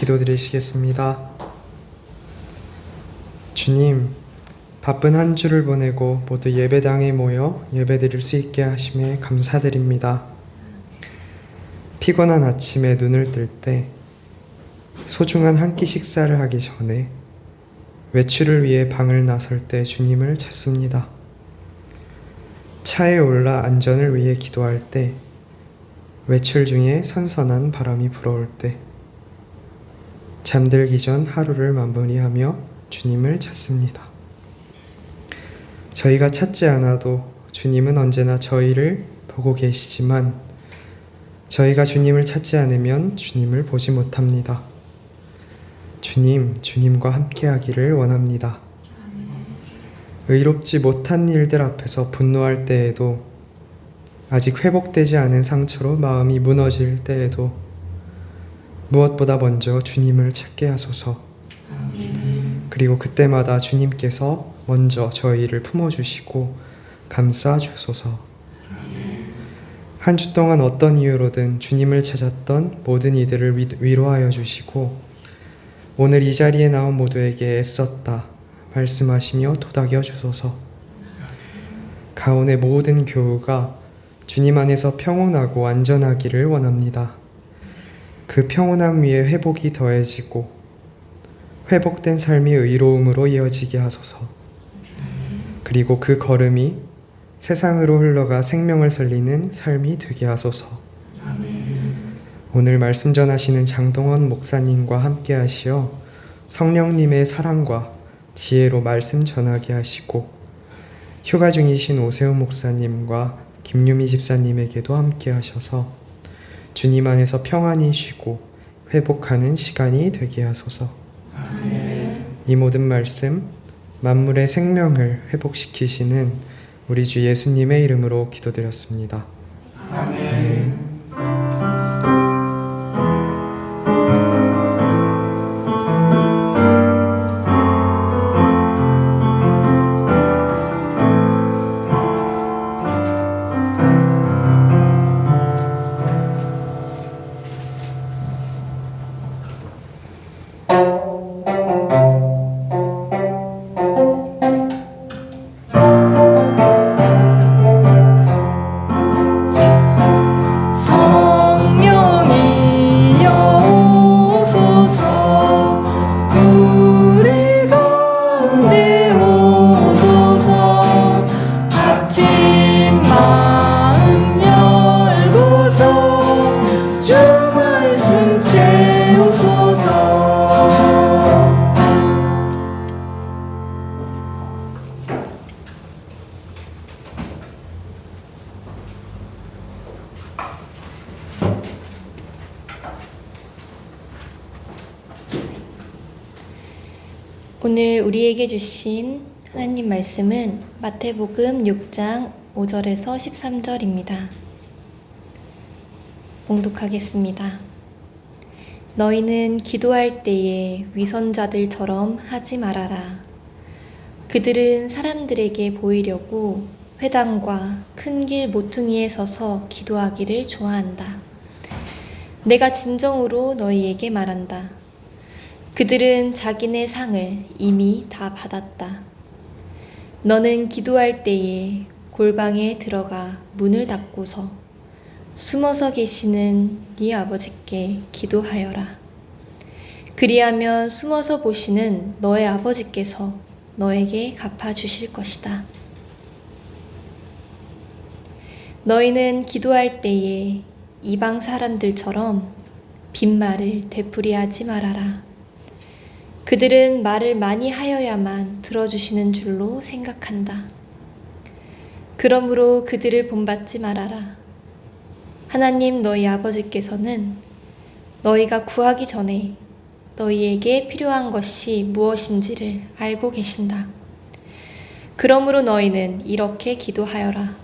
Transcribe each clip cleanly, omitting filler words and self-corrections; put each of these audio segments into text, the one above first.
기도드리시겠습니다. 주님, 바쁜 한 주를 보내고 모두 예배당에 모여 예배드릴 수 있게 하심에 감사드립니다. 피곤한 아침에 눈을 뜰 때, 소중한 한 끼 식사를 하기 전에 외출을 위해 방을 나설 때 주님을 찾습니다. 차에 올라 안전을 위해 기도할 때, 외출 중에 선선한 바람이 불어올 때, 잠들기 전 하루를 마무리하며 주님을 찾습니다. 저희가 찾지 않아도 주님은 언제나 저희를 보고 계시지만 저희가 주님을 찾지 않으면 주님을 보지 못합니다. 주님과 함께하기를 원합니다. 의롭지 못한 일들 앞에서 분노할 때에도, 아직 회복되지 않은 상처로 마음이 무너질 때에도 무엇보다 먼저 주님을 찾게 하소서. 그리고 그때마다 주님께서 먼저 저희를 품어주시고 감싸주소서. 한 주 동안 어떤 이유로든 주님을 찾았던 모든 이들을 위로하여 주시고, 오늘 이 자리에 나온 모두에게 애썼다 말씀하시며 토닥여 주소서. 가온의 모든 교우가 주님 안에서 평온하고 안전하기를 원합니다. 그 평온함 위에 회복이 더해지고 회복된 삶이 의로움으로 이어지게 하소서. 그리고 그 걸음이 세상으로 흘러가 생명을 살리는 삶이 되게 하소서. 오늘 말씀 전하시는 장동원 목사님과 함께 하시어 성령님의 사랑과 지혜로 말씀 전하게 하시고, 휴가 중이신 오세훈 목사님과 김유미 집사님에게도 함께 하셔서 주님 안에서 평안히 쉬고 회복하는 시간이 되게 하소서. 이 모든 말씀, 만물의 생명을 회복시키시는 우리 주 예수님의 이름으로 기도드렸습니다. 아멘. 오늘 우리에게 주신 하나님 말씀은 마태복음 6장 5절에서 13절입니다. 봉독하겠습니다. 너희는 기도할 때에 위선자들처럼 하지 말아라. 그들은 사람들에게 보이려고 회당과 큰 길 모퉁이에 서서 기도하기를 좋아한다. 내가 진정으로 너희에게 말한다. 그들은 자기네 상을 이미 다 받았다. 너는 기도할 때에 골방에 들어가 문을 닫고서 숨어서 계시는 네 아버지께 기도하여라. 그리하면 숨어서 보시는 너의 아버지께서 너에게 갚아주실 것이다. 너희는 기도할 때에 이방 사람들처럼 빈말을 되풀이하지 말아라. 그들은 말을 많이 하여야만 들어주시는 줄로 생각한다. 그러므로 그들을 본받지 말아라. 하나님 너희 아버지께서는 너희가 구하기 전에 너희에게 필요한 것이 무엇인지를 알고 계신다. 그러므로 너희는 이렇게 기도하여라.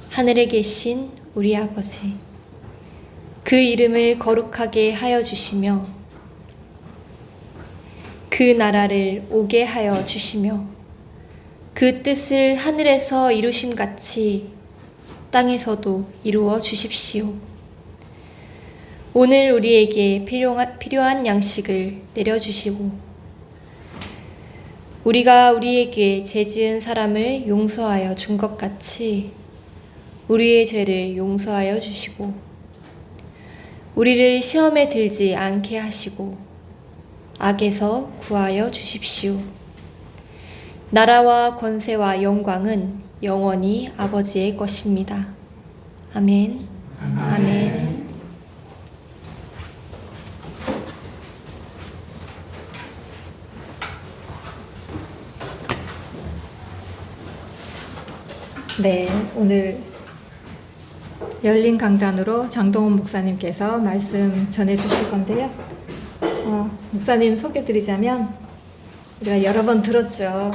하늘에 계신 우리 아버지, 그 이름을 거룩하게 하여 주시며 그 나라를 오게 하여 주시며 그 뜻을 하늘에서 이루심같이 땅에서도 이루어 주십시오. 오늘 우리에게 필요한 양식을 내려주시고 우리가 우리에게 죄 지은 사람을 용서하여 준 것 같이 우리의 죄를 용서하여 주시고 우리를 시험에 들지 않게 하시고 악에서 구하여 주십시오. 나라와 권세와 영광은 영원히 아버지의 것입니다. 아멘. 아멘. 네, 오늘 열린 강단으로 장동원 목사님께서 말씀 전해 주실 건데요. 목사님 소개 드리자면 우리가 여러 번 들었죠.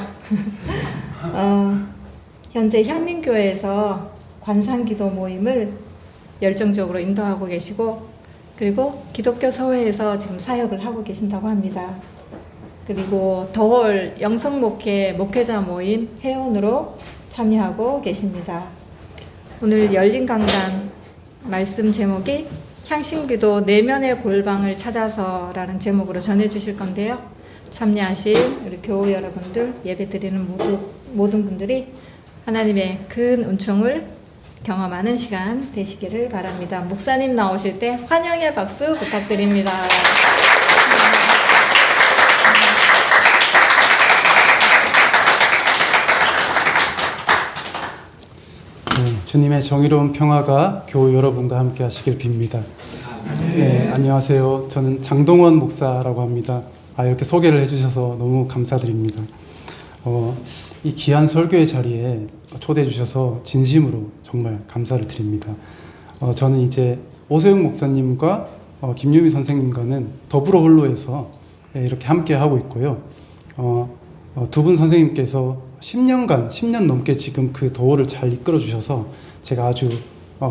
현재 향림교회에서 관상기도 모임을 열정적으로 인도하고 계시고 그리고 기독교 서회에서 지금 사역을 하고 계신다고 합니다. 그리고 더월 영성목회 목회자 모임 회원으로 참여하고 계십니다. 오늘 열린 강단 말씀 제목이 향신기도 내면의 골방을 찾아서라는 제목으로 전해 주실 건데요. 참여하신 우리 교우 여러분들, 예배 드리는 모든 분들이 하나님의 큰 은총을 경험하는 시간 되시기를 바랍니다. 목사님 나오실 때 환영의 박수 부탁드립니다. 주님의 정의로운 평화가 교우 여러분과 함께 하시길 빕니다. 네, 안녕하세요. 저는 장동원 목사라고 합니다. 이렇게 소개를 해주셔서 너무 감사드립니다. 이 귀한 설교의 자리에 초대해 주셔서 진심으로 정말 감사를 드립니다. 저는 이제 오세훈 목사님과 김유미 선생님과는 더불어 홀로에서 이렇게 함께 하고 있고요. 두 분 선생님께서 10년 넘게 지금 그 더호를 잘 이끌어 주셔서 제가 아주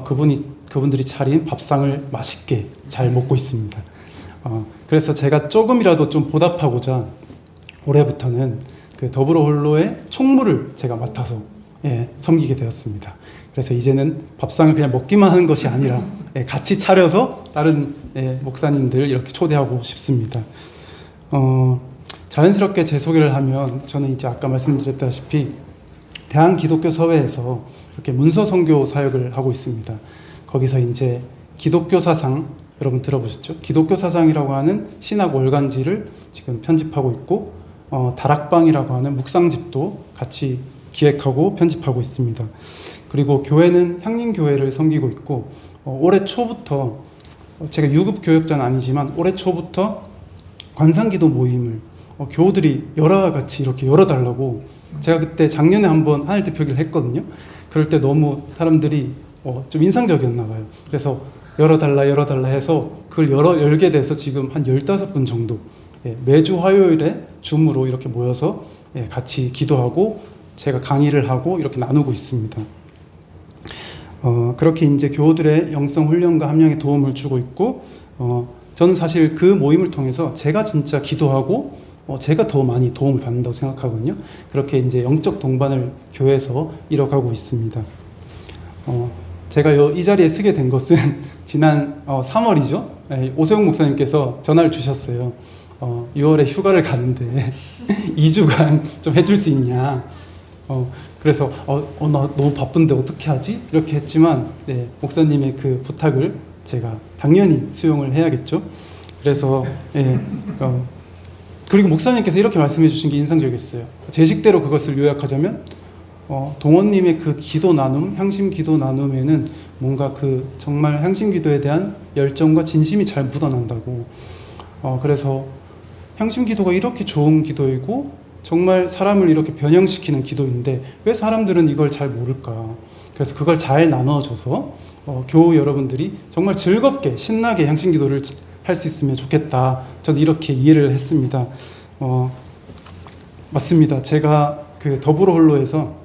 그분들이 차린 밥상을 맛있게 잘 먹고 있습니다. 그래서 제가 조금이라도 좀 보답하고자 올해부터는 그 더불어 홀로의 총무를 제가 맡아서 섬기게 되었습니다. 그래서 이제는 밥상을 그냥 먹기만 하는 것이 아니라 같이 차려서 다른 목사님들 이렇게 초대하고 싶습니다. 자연스럽게 제 소개를 하면 저는 이제 아까 말씀드렸다시피 대한기독교서회에서 이렇게 문서 선교 사역을 하고 있습니다. 거기서 이제 기독교 사상 여러분 들어보셨죠? 기독교 사상이라고 하는 신학 월간지를 지금 편집하고 있고 다락방이라고 하는 묵상집도 같이 기획하고 편집하고 있습니다. 그리고 교회는 향림교회를 섬기고 있고 올해 초부터 제가 유급 교역자는 아니지만 올해 초부터 관상기도 모임을 교우들이 열화와 같이 이렇게 열어달라고 제가 그때 작년에 한번 하늘대 표기를 했거든요. 그럴 때 너무 사람들이 좀 인상적이었나 봐요. 그래서 열어달라 해서 그걸 열게 돼서 지금 한 15분 정도 매주 화요일에 줌으로 이렇게 모여서 같이 기도하고 제가 강의를 하고 이렇게 나누고 있습니다. 그렇게 이제 교우들의 영성 훈련과 함량에 도움을 주고 있고 저는 사실 그 모임을 통해서 제가 진짜 기도하고 제가 더 많이 도움을 받는다고 생각하거든요. 그렇게 이제 영적 동반을 교회에서 이뤄가고 있습니다. 제가 이 자리에 쓰게 된 것은 지난 3월이죠. 오세훈 목사님께서 전화를 주셨어요. 6월에 휴가를 가는데 2주간 좀 해줄 수 있냐. 그래서 나 너무 바쁜데 어떻게 하지? 이렇게 했지만 목사님의 그 부탁을 제가 당연히 수용을 해야겠죠. 그래서 그리고 목사님께서 이렇게 말씀해 주신 게 인상적이었어요. 제 식대로 그것을 요약하자면 동원님의 그 기도 나눔, 향심 기도 나눔에는 뭔가 그 정말 향심 기도에 대한 열정과 진심이 잘 묻어난다고. 그래서 향심 기도가 이렇게 좋은 기도이고 정말 사람을 이렇게 변형시키는 기도인데 왜 사람들은 이걸 잘 모를까. 그래서 그걸 잘 나눠줘서 교우 여러분들이 정말 즐겁게 신나게 향심 기도를 할 수 있으면 좋겠다. 저는 이렇게 이해를 했습니다. 맞습니다. 제가 그 더불어 홀로에서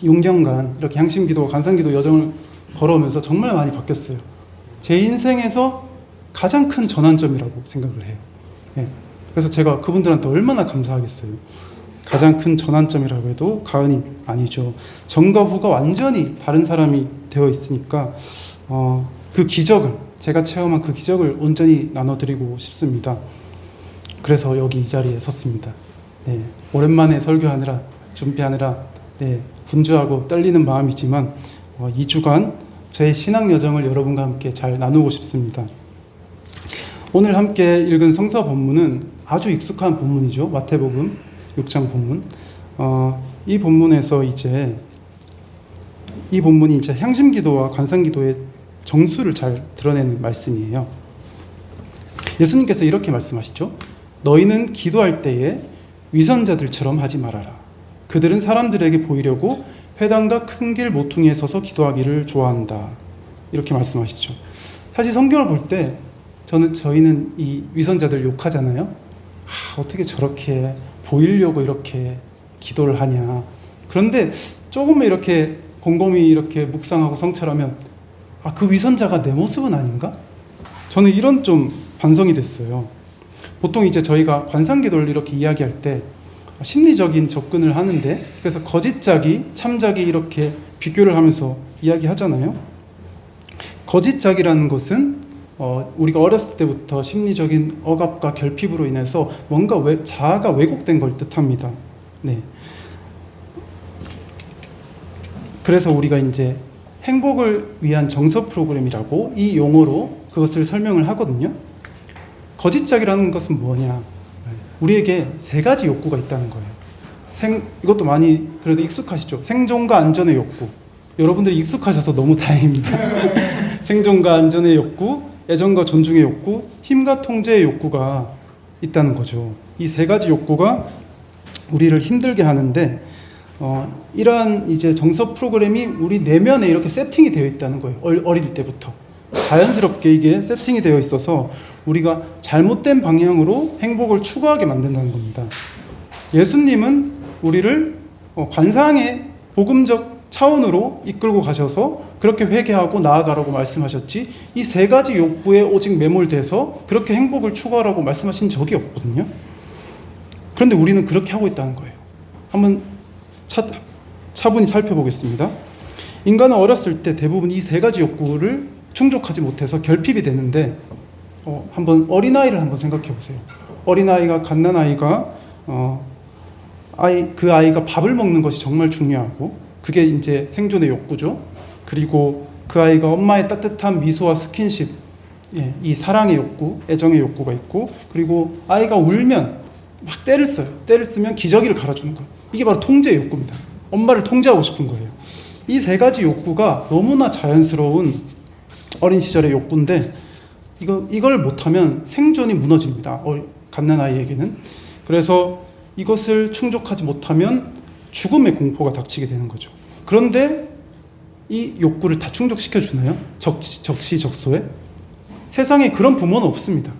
6년간 이렇게 향심기도, 간상기도 여정을 걸어오면서 정말 많이 바뀌었어요. 제 인생에서 가장 큰 전환점이라고 생각을 해요. 그래서 제가 그분들한테 얼마나 감사하겠어요. 가장 큰 전환점이라고 해도 과언이 아니죠. 전과 후가 완전히 다른 사람이 되어 있으니까 그 기적을 제가 체험한 그 기적을 온전히 나눠드리고 싶습니다. 그래서 여기 이 자리에 섰습니다. 네, 오랜만에 설교하느라 준비하느라 분주하고 떨리는 마음이지만 2주간 제 신앙 여정을 여러분과 함께 잘 나누고 싶습니다. 오늘 함께 읽은 성서 본문은 아주 익숙한 본문이죠. 마태복음 6장 본문. 이 본문에서 이 본문이 이제 향심기도와 관상기도의 정수를 잘 드러내는 말씀이에요. 예수님께서 이렇게 말씀하시죠. 너희는 기도할 때에 위선자들처럼 하지 말아라. 그들은 사람들에게 보이려고 회당과 큰 길 모퉁이에 서서 기도하기를 좋아한다. 이렇게 말씀하시죠. 사실 성경을 볼 때 저희는 이 위선자들 욕하잖아요. 어떻게 저렇게 보이려고 이렇게 기도를 하냐. 그런데 조금만 이렇게 곰곰이 이렇게 묵상하고 성찰하면 그 위선자가 내 모습은 아닌가? 저는 이런 좀 반성이 됐어요. 보통 이제 저희가 관상기도를 이렇게 이야기할 때 심리적인 접근을 하는데, 그래서 거짓자기, 참자기 이렇게 비교를 하면서 이야기하잖아요. 거짓자기라는 것은 우리가 어렸을 때부터 심리적인 억압과 결핍으로 인해서 뭔가 자아가 왜곡된 걸 뜻합니다. 네. 그래서 우리가 이제 행복을 위한 정서 프로그램이라고 이 용어로 그것을 설명을 하거든요. 거짓짝이라는 것은 뭐냐? 우리에게 3가지 욕구가 있다는 거예요. 이것도 많이 그래도 익숙하시죠? 생존과 안전의 욕구. 여러분들이 익숙하셔서 너무 다행입니다. 생존과 안전의 욕구, 애정과 존중의 욕구, 힘과 통제의 욕구가 있다는 거죠. 이 3가지 욕구가 우리를 힘들게 하는데, 이러한 이제 정서 프로그램이 우리 내면에 이렇게 세팅이 되어 있다는 거예요. 어릴 때부터. 자연스럽게 이게 세팅이 되어 있어서 우리가 잘못된 방향으로 행복을 추구하게 만든다는 겁니다. 예수님은 우리를 관상의 복음적 차원으로 이끌고 가셔서 그렇게 회개하고 나아가라고 말씀하셨지, 이 3가지 욕구에 오직 매몰돼서 그렇게 행복을 추구하라고 말씀하신 적이 없거든요. 그런데 우리는 그렇게 하고 있다는 거예요. 한번 차분히 살펴보겠습니다. 인간은 어렸을 때 대부분 이 3가지 욕구를 충족하지 못해서 결핍이 되는데, 한번 어린아이를 한번 생각해 보세요. 어린아이가, 갓난아이가 그 아이가 밥을 먹는 것이 정말 중요하고, 그게 이제 생존의 욕구죠. 그리고 그 아이가 엄마의 따뜻한 미소와 스킨십, 이 사랑의 욕구, 애정의 욕구가 있고, 그리고 아이가 울면 막 때를 써요. 때를 쓰면 기저귀를 갈아주는 거예요. 이게 바로 통제의 욕구입니다. 엄마를 통제하고 싶은 거예요. 이 3가지 욕구가 너무나 자연스러운 어린 시절의 욕구인데, 이걸 못하면 생존이 무너집니다. 갓난아이에게는. 그래서 이것을 충족하지 못하면 죽음의 공포가 닥치게 되는 거죠. 그런데 이 욕구를 다 충족시켜주나요? 적시적소에? 세상에 그런 부모는 없습니다.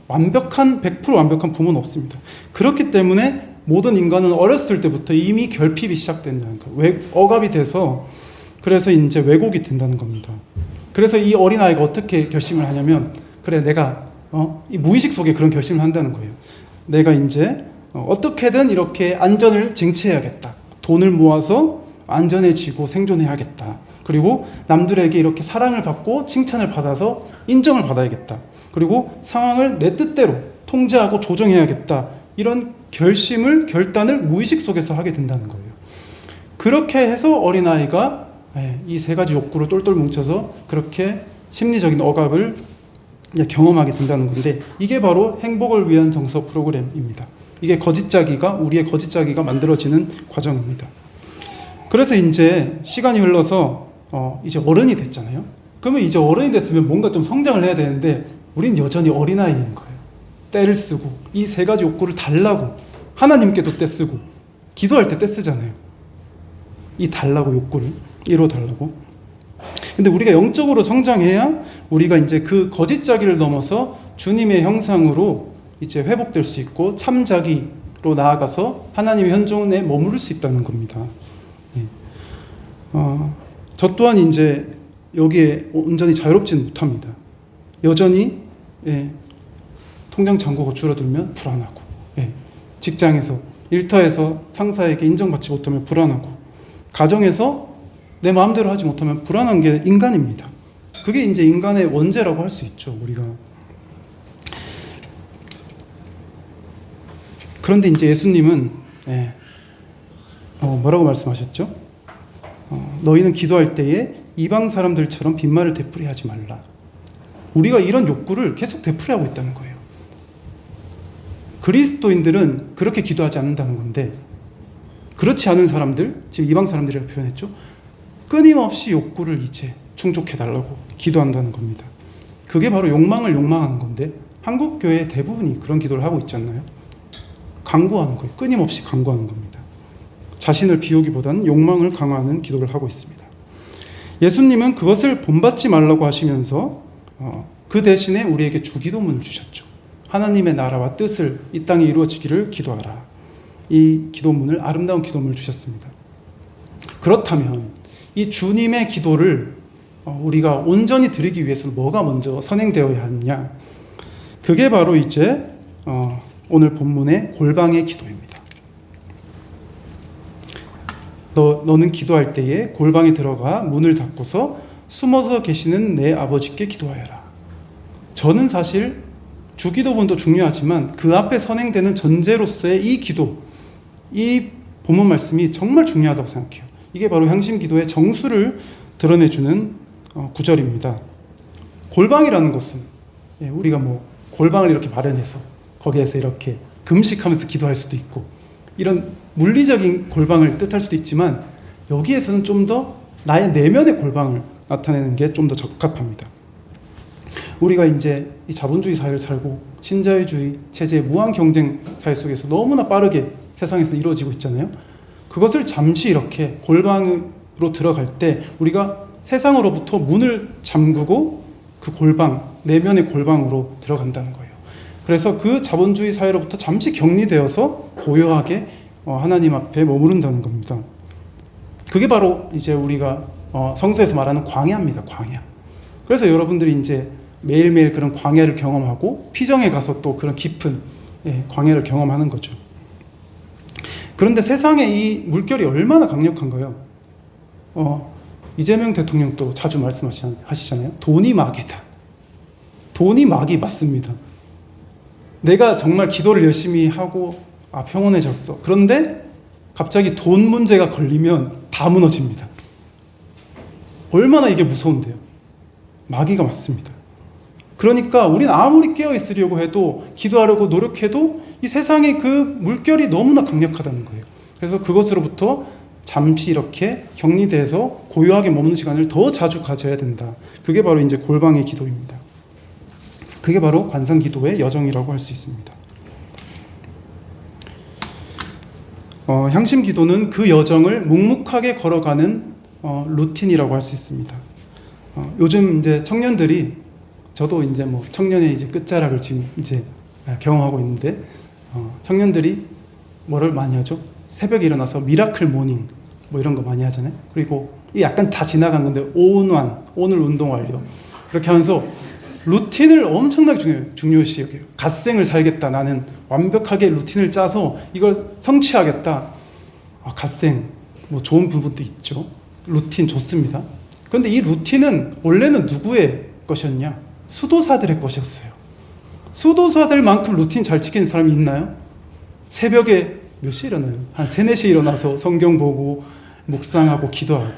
100% 완벽한 부모는 없습니다. 그렇기 때문에 모든 인간은 어렸을 때부터 이미 결핍이 시작된다는 거예요. 억압이 돼서, 그래서 이제 왜곡이 된다는 겁니다. 그래서 이 어린아이가 어떻게 결심을 하냐면, 그래, 내가 이 무의식 속에 그런 결심을 한다는 거예요. 내가 이제 어떻게든 이렇게 안전을 쟁취해야겠다. 돈을 모아서 안전해지고 생존해야겠다. 그리고 남들에게 이렇게 사랑을 받고 칭찬을 받아서 인정을 받아야겠다. 그리고 상황을 내 뜻대로 통제하고 조정해야겠다. 이런 결단을 무의식 속에서 하게 된다는 거예요. 그렇게 해서 어린아이가 이 3가지 욕구를 똘똘 뭉쳐서 그렇게 심리적인 억압을 경험하게 된다는 건데, 이게 바로 행복을 위한 정서 프로그램입니다. 이게 우리의 거짓자기가 만들어지는 과정입니다. 그래서 이제 시간이 흘러서 이제 어른이 됐잖아요. 그러면 이제 어른이 됐으면 뭔가 좀 성장을 해야 되는데, 우린 여전히 어린아이인 거예요. 떼를 쓰고 이 3가지 욕구를 달라고, 하나님께도 떼 쓰고, 기도할 때 떼 쓰잖아요. 이 달라고, 욕구를 이뤄달라고. 근데 우리가 영적으로 성장해야 우리가 이제 그 거짓자기를 넘어서 주님의 형상으로 이제 회복될 수 있고 참자기로 나아가서 하나님의 현존에 머무를 수 있다는 겁니다. 저 또한 이제 여기에 온전히 자유롭지는 못합니다. 여전히 통장 잔고가 줄어들면 불안하고, 직장에서, 일터에서 상사에게 인정받지 못하면 불안하고, 가정에서 내 마음대로 하지 못하면 불안한 게 인간입니다. 그게 이제 인간의 원죄라고 할 수 있죠, 우리가. 그런데 이제 예수님은 뭐라고 말씀하셨죠? 너희는 기도할 때에 이방 사람들처럼 빈말을 되풀이 하지 말라. 우리가 이런 욕구를 계속 되풀이하고 있다는 거예요. 그리스도인들은 그렇게 기도하지 않는다는 건데, 그렇지 않은 사람들, 지금 이방 사람들이라고 표현했죠. 끊임없이 욕구를 이제 충족해달라고 기도한다는 겁니다. 그게 바로 욕망을 욕망하는 건데, 한국 교회 대부분이 그런 기도를 하고 있지 않나요? 강구하는 거예요. 끊임없이 강구하는 겁니다. 자신을 비우기보다는 욕망을 강화하는 기도를 하고 있습니다. 예수님은 그것을 본받지 말라고 하시면서 그 대신에 우리에게 주기도문을 주셨죠. 하나님의 나라와 뜻을 이 땅에 이루어지기를 기도하라. 이 기도문을, 아름다운 기도문을 주셨습니다. 그렇다면 이 주님의 기도를 우리가 온전히 드리기 위해서는 뭐가 먼저 선행되어야 하느냐? 그게 바로 이제 오늘 본문의 골방의 기도입니다. 너는 기도할 때에 골방에 들어가 문을 닫고서 숨어서 계시는 내 아버지께 기도하여라. 저는 사실 주기도문도 중요하지만 그 앞에 선행되는 전제로서의 이 기도, 이 본문 말씀이 정말 중요하다고 생각해요. 이게 바로 향심기도의 정수를 드러내주는 구절입니다. 골방이라는 것은 우리가 뭐 골방을 이렇게 마련해서 거기에서 이렇게 금식하면서 기도할 수도 있고 이런 물리적인 골방을 뜻할 수도 있지만, 여기에서는 좀 더 나의 내면의 골방을 나타내는 게 좀 더 적합합니다. 우리가 이제 이 자본주의 사회를 살고 신자유주의 체제의 무한 경쟁 사회 속에서 너무나 빠르게 세상에서 이루어지고 있잖아요. 그것을 잠시 이렇게 골방으로 들어갈 때 우리가 세상으로부터 문을 잠그고 그 골방, 내면의 골방으로 들어간다는 거예요. 그래서 그 자본주의 사회로부터 잠시 격리되어서 고요하게 하나님 앞에 머무른다는 겁니다. 그게 바로 이제 우리가 성서에서 말하는 광야입니다. 광야. 그래서 여러분들이 이제 매일매일 그런 광야를 경험하고 피정에 가서 또 그런 깊은 광야를 경험하는 거죠. 그런데 세상에 이 물결이 얼마나 강력한가요? 이재명 대통령도 자주 말씀하시잖아요. 돈이 마귀다. 돈이 마귀 맞습니다. 내가 정말 기도를 열심히 하고 평온해졌어. 그런데 갑자기 돈 문제가 걸리면 다 무너집니다. 얼마나 이게 무서운데요. 마귀가 맞습니다. 그러니까 우리는 아무리 깨어있으려고 해도, 기도하려고 노력해도 이 세상의 그 물결이 너무나 강력하다는 거예요. 그래서 그것으로부터 잠시 이렇게 격리돼서 고요하게 머무는 시간을 더 자주 가져야 된다. 그게 바로 이제 골방의 기도입니다. 그게 바로 관상기도의 여정이라고 할 수 있습니다. 향심기도는 그 여정을 묵묵하게 걸어가는 루틴이라고 할 수 있습니다. 요즘 이제 청년들이, 저도 이제 뭐 청년의 이제 끝자락을 지금 이제 경험하고 있는데, 청년들이 뭐를 많이 하죠? 새벽에 일어나서 미라클 모닝 뭐 이런 거 많이 하잖아요. 그리고 약간 다 지나간 건데 오운완, 오늘 운동 완료, 그렇게 하면서 루틴을 엄청나게 중요시 여겨요. 갓생을 살겠다. 나는 완벽하게 루틴을 짜서 이걸 성취하겠다. 갓생, 뭐 좋은 부분도 있죠. 루틴 좋습니다. 그런데 이 루틴은 원래는 누구의 것이었냐? 수도사들의 것이었어요. 수도사들만큼 루틴 잘 지키는 사람이 있나요? 새벽에 몇 시에 일어나요? 한 3, 4시에 일어나서 성경 보고 묵상하고 기도하고.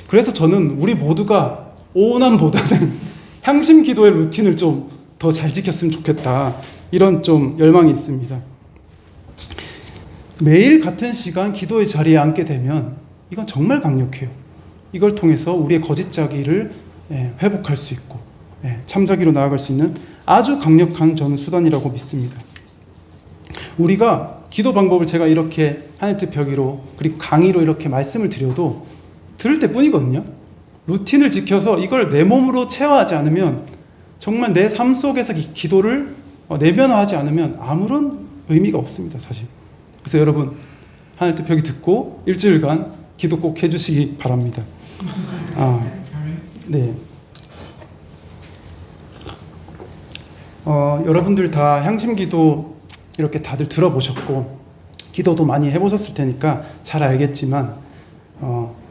그래서 저는 우리 모두가 오운함보다는 향심 기도의 루틴을 좀 더 잘 지켰으면 좋겠다, 이런 좀 열망이 있습니다. 매일 같은 시간 기도의 자리에 앉게 되면 이건 정말 강력해요. 이걸 통해서 우리의 거짓자기를 회복할 수 있고 참자기로 나아갈 수 있는 아주 강력한 저는 수단이라고 믿습니다. 우리가 기도 방법을 제가 이렇게 하늘뜻 벽위로 그리고 강의로 이렇게 말씀을 드려도 들을 때뿐이거든요. 루틴을 지켜서 이걸 내 몸으로 체화하지 않으면, 정말 내 삶 속에서 기도를 내면화하지 않으면 아무런 의미가 없습니다, 사실. 그래서 여러분, 하늘뜻 벽이 듣고 일주일간 기도 꼭 해주시기 바랍니다. 네. 여러분들 다 향심기도 이렇게 다들 들어보셨고 기도도 많이 해보셨을 테니까 잘 알겠지만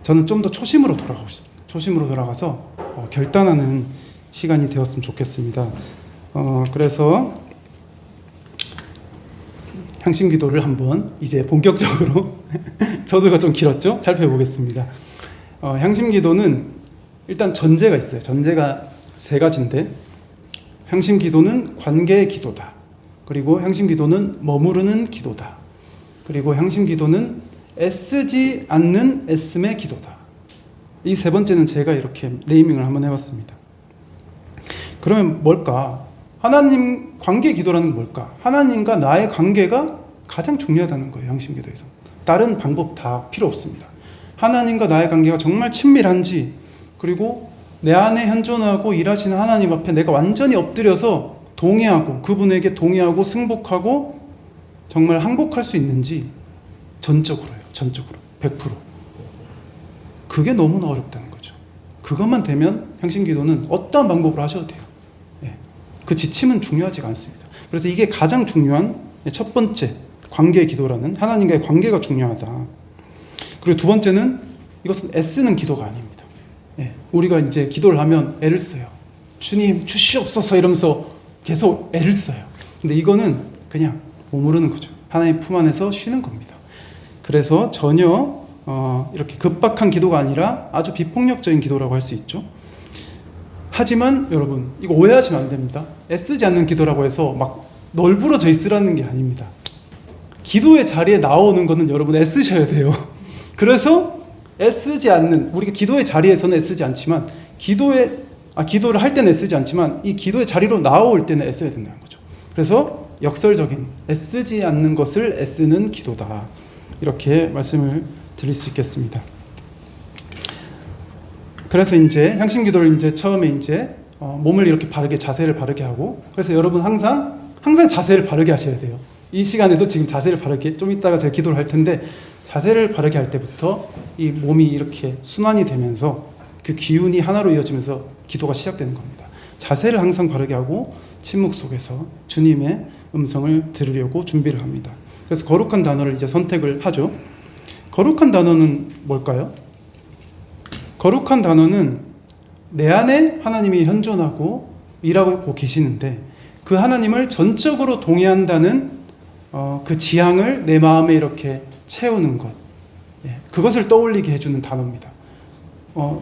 저는 좀 더 초심으로 돌아가고 싶습니다. 초심으로 돌아가서 결단하는 시간이 되었으면 좋겠습니다. 그래서 향신 기도를 한번 이제 본격적으로 저도가 좀 길었죠? 살펴보겠습니다. 향신 기도는 일단 전제가 있어요. 전제가 세 가지인데 향신 기도는 관계의 기도다. 그리고 향신 기도는 머무르는 기도다. 그리고 향신 기도는 애쓰지 않는 애씀의 기도다. 이 세 번째는 제가 이렇게 네이밍을 한번 해봤습니다. 그러면 뭘까? 하나님 관계 기도라는 건 뭘까? 하나님과 나의 관계가 가장 중요하다는 거예요. 향신 기도에서. 다른 방법 다 필요 없습니다. 하나님과 나의 관계가 정말 친밀한지, 그리고 내 안에 현존하고 일하시는 하나님 앞에 내가 완전히 엎드려서 동의하고 그분에게 동의하고 승복하고 정말 항복할 수 있는지 전적으로요. 전적으로 100%. 그게 너무나 어렵다는 거죠. 그것만 되면 향신 기도는 어떠한 방법으로 하셔도 돼요. 그 지침은 중요하지가 않습니다. 그래서 이게 가장 중요한 첫 번째 관계 기도라는 하나님과의 관계가 중요하다. 그리고 두 번째는 이것은 애쓰는 기도가 아닙니다. 우리가 이제 기도를 하면 애를 써요. 주님 주시옵소서 이러면서 계속 애를 써요. 근데 이거는 그냥 머무르는 거죠. 하나님 품 안에서 쉬는 겁니다. 그래서 전혀 이렇게 급박한 기도가 아니라 아주 비폭력적인 기도라고 할 수 있죠. 하지만 여러분 이거 오해하시면 안 됩니다. 애쓰지 않는 기도라고 해서 막 널브러져 있으라는 게 아닙니다. 기도의 자리에 나오는 거는 여러분 애쓰셔야 돼요. 그래서 애쓰지 않는, 우리가 기도의 자리에서는 애쓰지 않지만 기도를 할 때는 애쓰지 않지만 이 기도의 자리로 나올 때는 애써야 된다는 거죠. 그래서 역설적인 애쓰지 않는 것을 애쓰는 기도다. 이렇게 말씀을 드릴 수 있겠습니다. 그래서 이제 향신 기도를 이제 처음에 이제 몸을 이렇게 바르게, 자세를 바르게 하고, 그래서 여러분 항상 자세를 바르게 하셔야 돼요. 이 시간에도 지금 자세를 바르게, 좀 이따가 제가 기도를 할 텐데 자세를 바르게 할 때부터 이 몸이 이렇게 순환이 되면서 그 기운이 하나로 이어지면서 기도가 시작되는 겁니다. 자세를 항상 바르게 하고 침묵 속에서 주님의 음성을 들으려고 준비를 합니다. 그래서 거룩한 단어를 이제 선택을 하죠. 거룩한 단어는 뭘까요? 거룩한 단어는 내 안에 하나님이 현존하고 일하고 계시는데 그 하나님을 전적으로 동의한다는 그 지향을 내 마음에 이렇게 채우는 것, 그것을 떠올리게 해주는 단어입니다.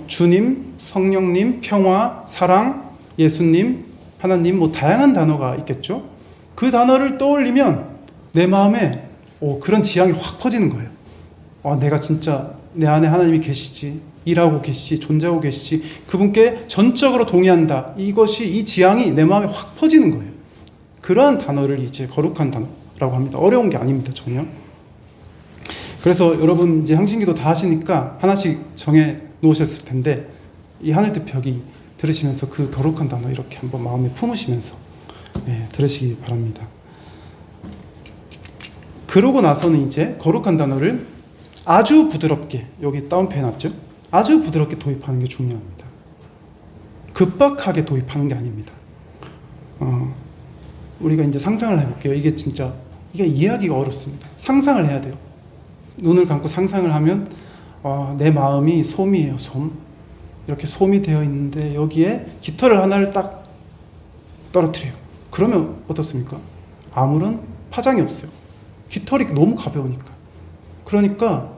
주님, 성령님, 평화, 사랑, 예수님, 하나님, 뭐 다양한 단어가 있겠죠. 그 단어를 떠올리면 내 마음에 그런 지향이 확 퍼지는 거예요. 내가 진짜 내 안에 하나님이 계시지, 일하고 계시지, 존재하고 계시지, 그분께 전적으로 동의한다. 이것이, 이 지향이 내 마음에 확 퍼지는 거예요. 그러한 단어를 이제 거룩한 단어라고 합니다. 어려운 게 아닙니다, 전혀. 그래서 여러분 이제 향신기도 다 하시니까 하나씩 정해 놓으셨을 텐데 이 하늘뜻 벽이 들으시면서 그 거룩한 단어 이렇게 한번 마음에 품으시면서 들으시기 바랍니다. 그러고 나서는 이제 거룩한 단어를 아주 부드럽게, 여기 다운표 해놨죠? 아주 부드럽게 도입하는 게 중요합니다. 급박하게 도입하는 게 아닙니다. 우리가 이제 상상을 해볼게요. 이게 이해하기가 어렵습니다. 상상을 해야 돼요. 눈을 감고 상상을 하면 내 마음이 솜이에요. 솜. 이렇게 솜이 되어 있는데 여기에 깃털을 하나를 딱 떨어뜨려요. 그러면 어떻습니까? 아무런 파장이 없어요. 깃털이 너무 가벼우니까. 그러니까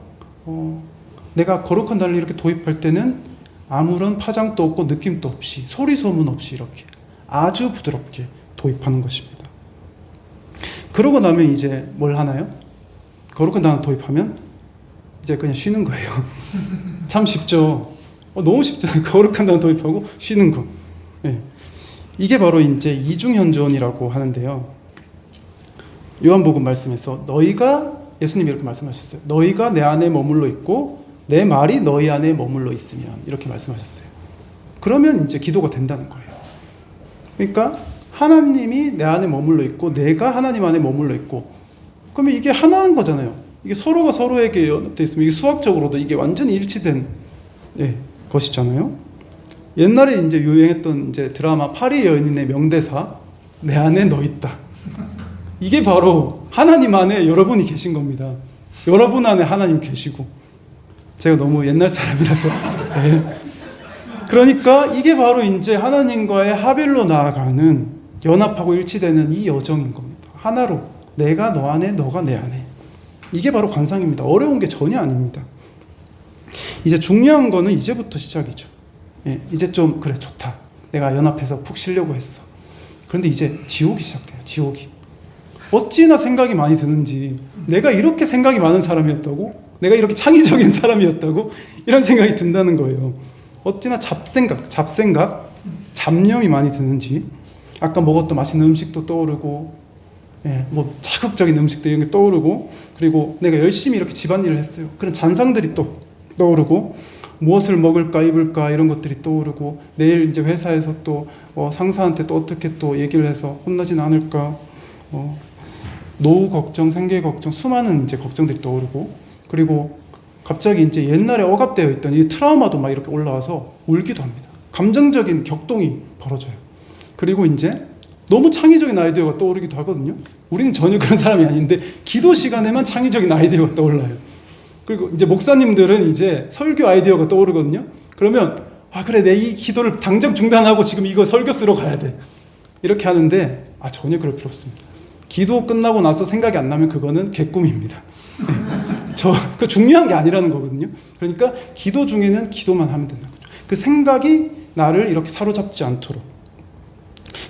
내가 거룩한 단어를 이렇게 도입할 때는 아무런 파장도 없고 느낌도 없이, 소리 소문 없이 이렇게 아주 부드럽게 도입하는 것입니다. 그러고 나면 이제 뭘 하나요? 거룩한 단어 도입하면 이제 그냥 쉬는 거예요. 참 쉽죠. 너무 쉽잖아요. 거룩한 단어 도입하고 쉬는 거. 이게 바로 이제 이중현존이라고 하는데요. 요한복음 말씀에서 예수님이 이렇게 말씀하셨어요. 너희가 내 안에 머물러 있고 내 말이 너희 안에 머물러 있으면, 이렇게 말씀하셨어요. 그러면 이제 기도가 된다는 거예요. 그러니까 하나님이 내 안에 머물러 있고 내가 하나님 안에 머물러 있고, 그러면 이게 하나인 거잖아요. 이게 서로가 서로에게 연합되어 있으면 이게 수학적으로도 이게 완전히 일치된 것이잖아요. 옛날에 이제 유행했던 이제 드라마 파리 여인의 명대사, 내 안에 너 있다. 이게 바로 하나님 안에 여러분이 계신 겁니다. 여러분 안에 하나님 계시고, 제가 너무 옛날 사람이라서 그러니까 이게 바로 이제 하나님과의 하별로 나아가는 연합하고 일치되는 이 여정인 겁니다. 하나로 내가 너 안에 너가 내 안에. 이게 바로 관상입니다. 어려운 게 전혀 아닙니다. 이제 중요한 거는 이제부터 시작이죠. 예, 이제 좀 그래 좋다. 내가 연합해서 푹 쉬려고 했어. 그런데 이제 지옥이 시작돼요. 지옥이. 어찌나 생각이 많이 드는지, 내가 이렇게 생각이 많은 사람이었다고? 내가 이렇게 창의적인 사람이었다고? 이런 생각이 든다는 거예요. 어찌나 잡생각, 잡념이 많이 드는지, 아까 먹었던 맛있는 음식도 떠오르고, 예, 뭐 자극적인 음식들 이런 게 떠오르고, 그리고 내가 열심히 이렇게 집안일을 했어요. 그런 잔상들이 또 떠오르고, 무엇을 먹을까 입을까 이런 것들이 떠오르고, 내일 이제 회사에서 또 상사한테 또 어떻게 또 얘기를 해서 혼나진 않을까, 노후 걱정, 생계 걱정, 수많은 이제 걱정들이 떠오르고, 그리고 갑자기 이제 옛날에 억압되어 있던 이 트라우마도 막 이렇게 올라와서 울기도 합니다. 감정적인 격동이 벌어져요. 그리고 이제 너무 창의적인 아이디어가 떠오르기도 하거든요. 우리는 전혀 그런 사람이 아닌데 기도 시간에만 창의적인 아이디어가 떠올라요. 그리고 이제 목사님들은 이제 설교 아이디어가 떠오르거든요. 그러면 아 그래 내 이 기도를 당장 중단하고 지금 이거 설교 쓰러 가야 돼. 이렇게 하는데 전혀 그럴 필요 없습니다. 기도 끝나고 나서 생각이 안 나면 그거는 개꿈입니다. 그 중요한 게 아니라는 거거든요. 그러니까 기도 중에는 기도만 하면 된다는 거죠. 그 생각이 나를 이렇게 사로잡지 않도록.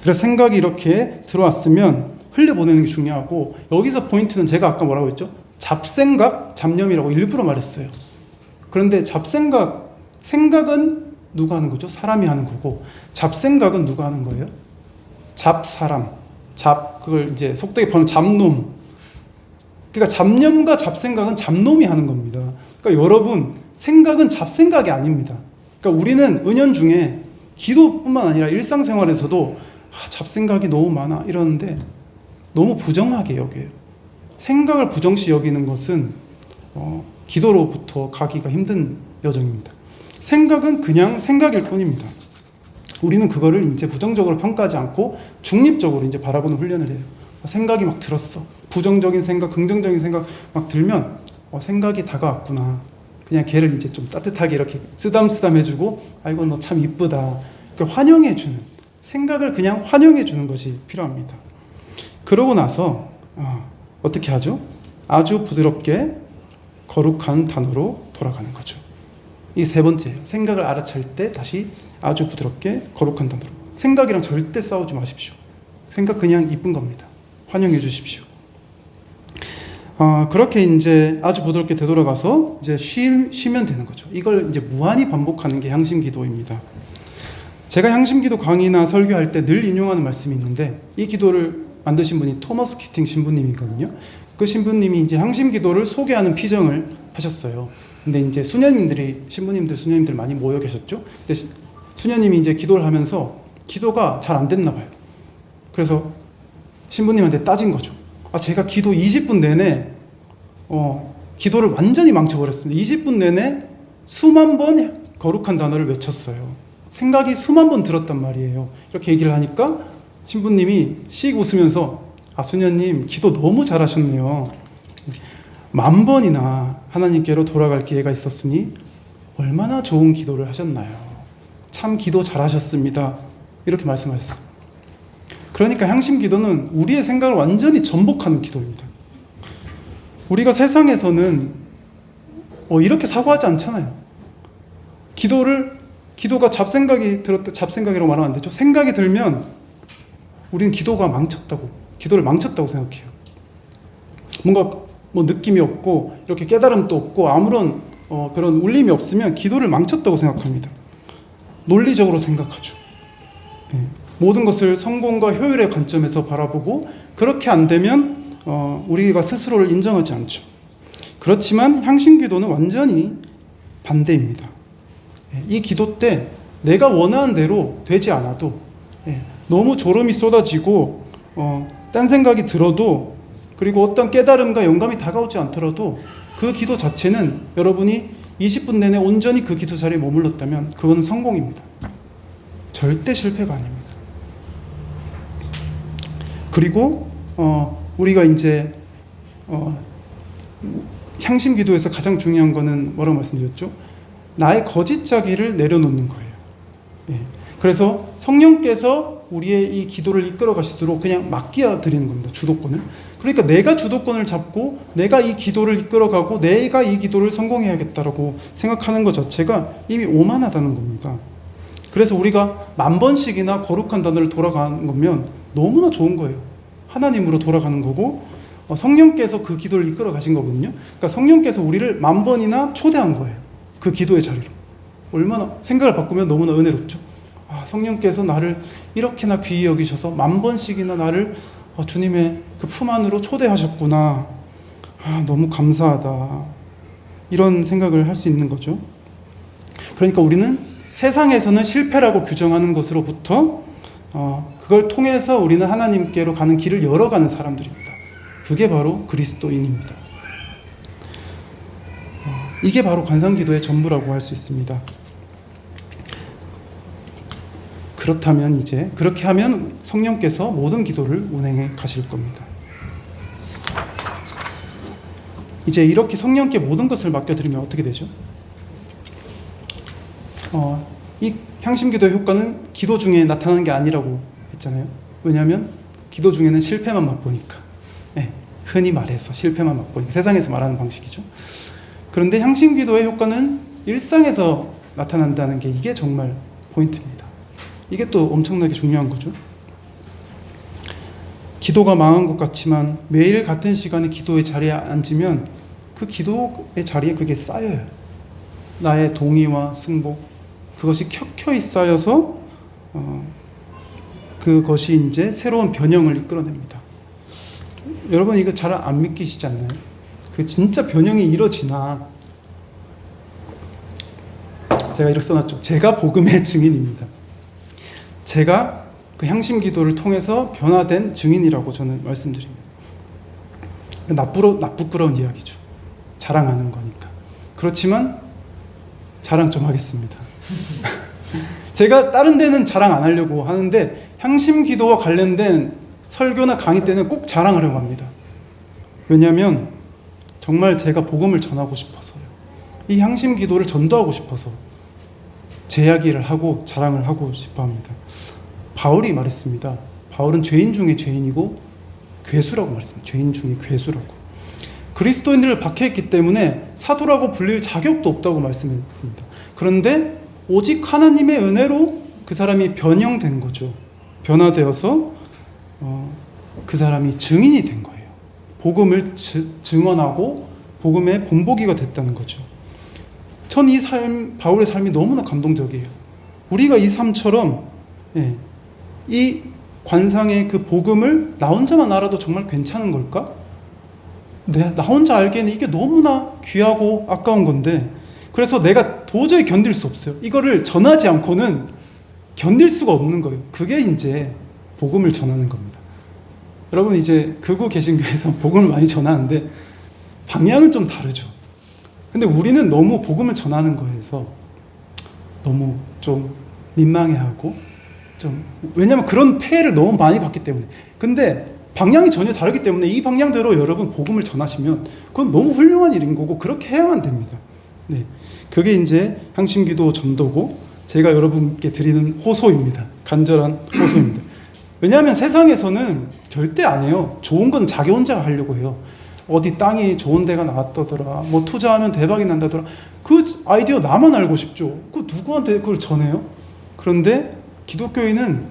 그래서 생각이 이렇게 들어왔으면 흘려보내는 게 중요하고, 여기서 포인트는 제가 아까 뭐라고 했죠? 잡생각, 잡념이라고 일부러 말했어요. 그런데 생각은 누가 하는 거죠? 사람이 하는 거고, 잡생각은 누가 하는 거예요? 잡사람, 그걸 이제 속되게 보면 잡놈. 그러니까 잡념과 잡생각은 잡놈이 하는 겁니다. 그러니까 여러분, 생각은 잡생각이 아닙니다. 그러니까 우리는 은연중에 기도뿐만 아니라 일상생활에서도 잡생각이 너무 많아 이러는데 너무 부정하게 여겨요. 생각을 부정시 여기는 것은 기도로부터 가기가 힘든 여정입니다. 생각은 그냥 생각일 뿐입니다. 우리는 그거를 이제 부정적으로 평가하지 않고 중립적으로 이제 바라보는 훈련을 해요. 생각이 막 들었어. 부정적인 생각, 긍정적인 생각 막 들면 생각이 다가왔구나. 그냥 걔를 이제 좀 따뜻하게 이렇게 쓰담쓰담 해주고, 아이고 너 참 이쁘다. 그러니까 환영해주는, 생각을 그냥 환영해주는 것이 필요합니다. 그러고 나서 어떻게 하죠? 아주 부드럽게 거룩한 단어로 돌아가는 거죠. 이 세 번째예요. 생각을 알아챌 때 다시 아주 부드럽게 거룩한 단어로. 생각이랑 절대 싸우지 마십시오. 생각 그냥 이쁜 겁니다. 환영해 주십시오. 그렇게 이제 아주 부드럽게 되돌아가서 이제 쉬면 되는 거죠. 이걸 이제 무한히 반복하는 게 향심기도입니다. 제가 향심기도 강의나 설교할 때 늘 인용하는 말씀이 있는데, 이 기도를 만드신 분이 토머스 키팅 신부님이거든요. 그 신부님이 이제 향심기도를 소개하는 피정을 하셨어요. 근데 이제 수녀님들 많이 모여 계셨죠. 근데 수녀님이 이제 기도를 하면서 기도가 잘 안 됐나 봐요. 그래서 신부님한테 따진 거죠. 제가 기도 20분 내내 기도를 완전히 망쳐버렸습니다. 20분 내내 수만 번 거룩한 단어를 외쳤어요. 생각이 수만 번 들었단 말이에요. 이렇게 얘기를 하니까 신부님이 씩 웃으면서 수녀님 기도 너무 잘하셨네요. 10,000번이나 하나님께로 돌아갈 기회가 있었으니 얼마나 좋은 기도를 하셨나요? 참 기도 잘하셨습니다. 이렇게 말씀하셨어요. 그러니까 향심 기도는 우리의 생각을 완전히 전복하는 기도입니다. 우리가 세상에서는 이렇게 사고하지 않잖아요. 기도가 잡생각이라고 말하면 안 되죠. 생각이 들면 우리는 기도를 망쳤다고 생각해요. 뭔가 느낌이 없고 이렇게 깨달음도 없고 아무런 그런 울림이 없으면 기도를 망쳤다고 생각합니다. 논리적으로 생각하죠. 모든 것을 성공과 효율의 관점에서 바라보고, 그렇게 안 되면 우리가 스스로를 인정하지 않죠. 그렇지만 향신기도는 완전히 반대입니다. 이 기도 때 내가 원하는 대로 되지 않아도, 너무 졸음이 쏟아지고 딴 생각이 들어도, 그리고 어떤 깨달음과 영감이 다가오지 않더라도 그 기도 자체는 여러분이 20분 내내 온전히 그 기도 자리에 머물렀다면 그건 성공입니다. 절대 실패가 아닙니다. 그리고 우리가 이제 향심 기도에서 가장 중요한 거는 뭐라고 말씀드렸죠? 나의 거짓 자기를 내려놓는 거예요. 예. 그래서 성령께서 우리의 이 기도를 이끌어 가시도록 그냥 맡겨 드리는 겁니다. 주도권을. 그러니까 내가 주도권을 잡고 내가 이 기도를 이끌어 가고 내가 이 기도를 성공해야겠다라고 생각하는 것 자체가 이미 오만하다는 겁니다. 그래서 우리가 10,000번씩이나 거룩한 단어를 돌아가는 거면 너무나 좋은 거예요. 하나님으로 돌아가는 거고 성령께서 그 기도를 이끌어 가신 거거든요. 그러니까 성령께서 우리를 10,000번이나 초대한 거예요. 그 기도의 자리로. 얼마나 생각을 바꾸면 너무나 은혜롭죠. 성령께서 나를 이렇게나 귀히 여기셔서 10,000번씩이나 나를 주님의 그 품 안으로 초대하셨구나. 너무 감사하다. 이런 생각을 할 수 있는 거죠. 그러니까 우리는 세상에서는 실패라고 규정하는 것으로부터 그걸 통해서 우리는 하나님께로 가는 길을 열어가는 사람들입니다. 그게 바로 그리스도인입니다. 이게 바로 관상기도의 전부라고 할 수 있습니다. 그렇다면 이제 그렇게 하면 성령께서 모든 기도를 운행해 가실 겁니다. 이제 이렇게 성령께 모든 것을 맡겨드리면 어떻게 되죠? 이 향심기도의 효과는 기도 중에 나타나는 게 아니라고 했잖아요. 왜냐하면 기도 중에는 실패만 맛보니까. 흔히 말해서 실패만 맛보니까. 세상에서 말하는 방식이죠. 그런데 향심기도의 효과는 일상에서 나타난다는 게 이게 정말 포인트입니다. 이게 또 엄청나게 중요한 거죠. 기도가 망한 것 같지만 매일 같은 시간에 기도의 자리에 앉으면 그 기도의 자리에 그게 쌓여요. 나의 동의와 승복, 그것이 켜켜이 쌓여서 그것이 이제 새로운 변형을 이끌어냅니다. 여러분 이거 잘 안 믿기시지 않나요? 그 진짜 변형이 이뤄지나. 제가 이렇게 써놨죠. 제가 복음의 증인입니다. 제가 그 향심 기도를 통해서 변화된 증인이라고 저는 말씀드립니다. 나쁘끄러운 이야기죠. 자랑하는 거니까. 그렇지만 자랑 좀 하겠습니다. 제가 다른 데는 자랑 안 하려고 하는데 향심 기도와 관련된 설교나 강의 때는 꼭 자랑하려고 합니다. 왜냐하면 정말 제가 복음을 전하고 싶어서요. 이 향심 기도를 전도하고 싶어서 제 이야기를 하고 자랑을 하고 싶어 합니다. 바울이 말했습니다. 바울은 죄인 중에 죄인이고 괴수라고 말했습니다. 죄인 중에 괴수라고. 그리스도인들을 박해했기 때문에 사도라고 불릴 자격도 없다고 말씀했습니다. 그런데 오직 하나님의 은혜로 그 사람이 변형된 거죠. 변화되어서 그 사람이 증인이 된 거예요. 복음을 증언하고 복음의 본보기가 됐다는 거죠. 전 이 삶, 바울의 삶이 너무나 감동적이에요. 우리가 이 삶처럼 이 관상의 그 복음을 나 혼자만 알아도 정말 괜찮은 걸까? 나 혼자 알기에는 이게 너무나 귀하고 아까운 건데, 그래서 내가 도저히 견딜 수 없어요. 이거를 전하지 않고는 견딜 수가 없는 거예요. 그게 이제 복음을 전하는 겁니다. 여러분 이제 극우 개신교에서 복음을 많이 전하는데 방향은 좀 다르죠. 근데 우리는 너무 복음을 전하는 거에서 너무 좀 민망해하고 왜냐면 그런 폐해를 너무 많이 받기 때문에. 근데 방향이 전혀 다르기 때문에 이 방향대로 여러분 복음을 전하시면 그건 너무 훌륭한 일인 거고 그렇게 해야만 됩니다. 네, 그게 이제 향심기도 전도고 제가 여러분께 드리는 호소입니다. 간절한 호소입니다. 왜냐하면 세상에서는 절대 안 해요. 좋은 건 자기 혼자 하려고 해요. 어디 땅이 좋은 데가 나왔다더라, 뭐 투자하면 대박이 난다더라. 그 아이디어 나만 알고 싶죠. 그 누구한테 그걸 전해요? 그런데 기독교인은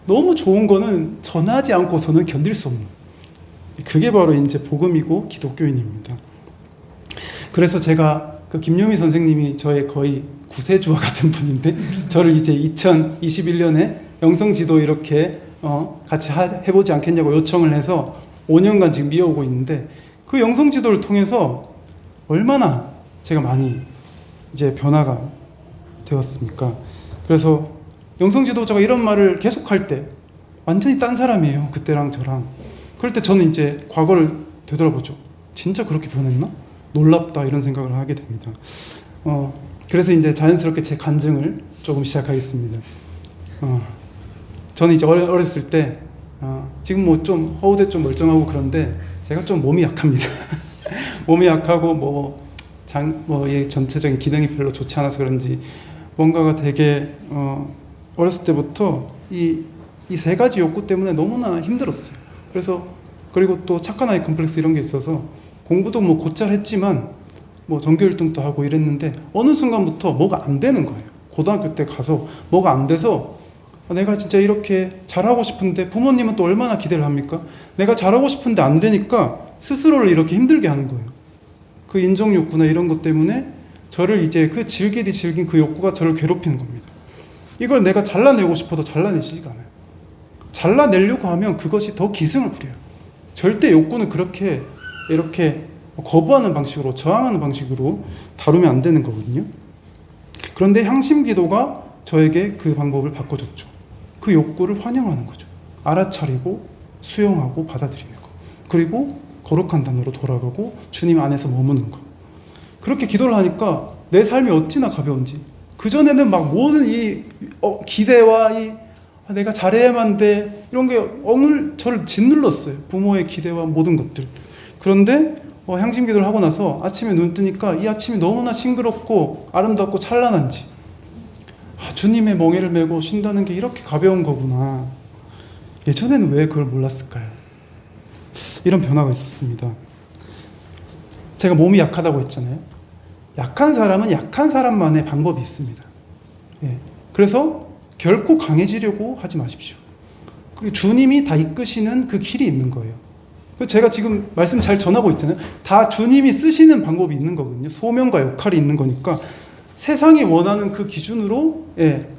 너무 좋은 거는 전하지 않고서는 견딜 수 없는, 그게 바로 이제 복음이고 기독교인입니다. 그래서 제가 그 김요미 선생님이 저의 거의 구세주와 같은 분인데 저를 이제 2021년에 영성지도 이렇게 같이 해보지 않겠냐고 요청을 해서 5년간 지금 이어오고 있는데, 그 영성지도를 통해서 얼마나 제가 많이 이제 변화가 되었습니까? 그래서 영성지도자가 이런 말을 계속할 때 완전히 딴 사람이에요. 그때랑 저랑. 그럴 때 저는 이제 과거를 되돌아보죠. 진짜 그렇게 변했나? 놀랍다, 이런 생각을 하게 됩니다. 그래서 이제 자연스럽게 제 간증을 조금 시작하겠습니다. 저는 이제 어렸을 때 지금 뭐 좀 허우대 좀 멀쩡하고 그런데 제가 좀 몸이 약합니다. 몸이 약하고 전체적인 기능이 별로 좋지 않아서 그런지 뭔가가 되게 어렸을 때부터 이 세 가지 욕구 때문에 너무나 힘들었어요. 그래서 그리고 또 착한 아이 컴플렉스 이런 게 있어서 공부도 뭐 곧잘 했지만 뭐 전교 1등도 하고 이랬는데 어느 순간부터 뭐가 안 되는 거예요. 고등학교 때 가서 뭐가 안 돼서 내가 진짜 이렇게 잘하고 싶은데 부모님은 또 얼마나 기대를 합니까? 내가 잘하고 싶은데 안 되니까 스스로를 이렇게 힘들게 하는 거예요. 그 인정 욕구나 이런 것 때문에 저를 이제 그 질기디 질긴 그 욕구가 저를 괴롭히는 겁니다. 이걸 내가 잘라내고 싶어도 잘라내지가 않아요. 잘라내려고 하면 그것이 더 기승을 부려요. 절대 욕구는 그렇게 이렇게 거부하는 방식으로 저항하는 방식으로 다루면 안 되는 거거든요. 그런데 향심기도가 저에게 그 방법을 바꿔줬죠. 그 욕구를 환영하는 거죠. 알아차리고 수용하고 받아들이는 거. 그리고 거룩한 단어로 돌아가고 주님 안에서 머무는 거. 그렇게 기도를 하니까 내 삶이 어찌나 가벼운지. 그전에는 막 모든 이 기대와 이 내가 잘해야만 돼 이런 게 저를 짓눌렀어요. 부모의 기대와 모든 것들. 그런데 향심 기도를 하고 나서 아침에 눈 뜨니까 이 아침이 너무나 싱그럽고 아름답고 찬란한지 주님의 멍에를 메고 쉰다는 게 이렇게 가벼운 거구나. 예전에는 왜 그걸 몰랐을까요? 이런 변화가 있었습니다. 제가 몸이 약하다고 했잖아요. 약한 사람은 약한 사람만의 방법이 있습니다. 그래서 결코 강해지려고 하지 마십시오. 그리고 주님이 다 이끄시는 그 길이 있는 거예요. 제가 지금 말씀 잘 전하고 있잖아요. 다 주님이 쓰시는 방법이 있는 거거든요. 소명과 역할이 있는 거니까 세상이 원하는 그 기준으로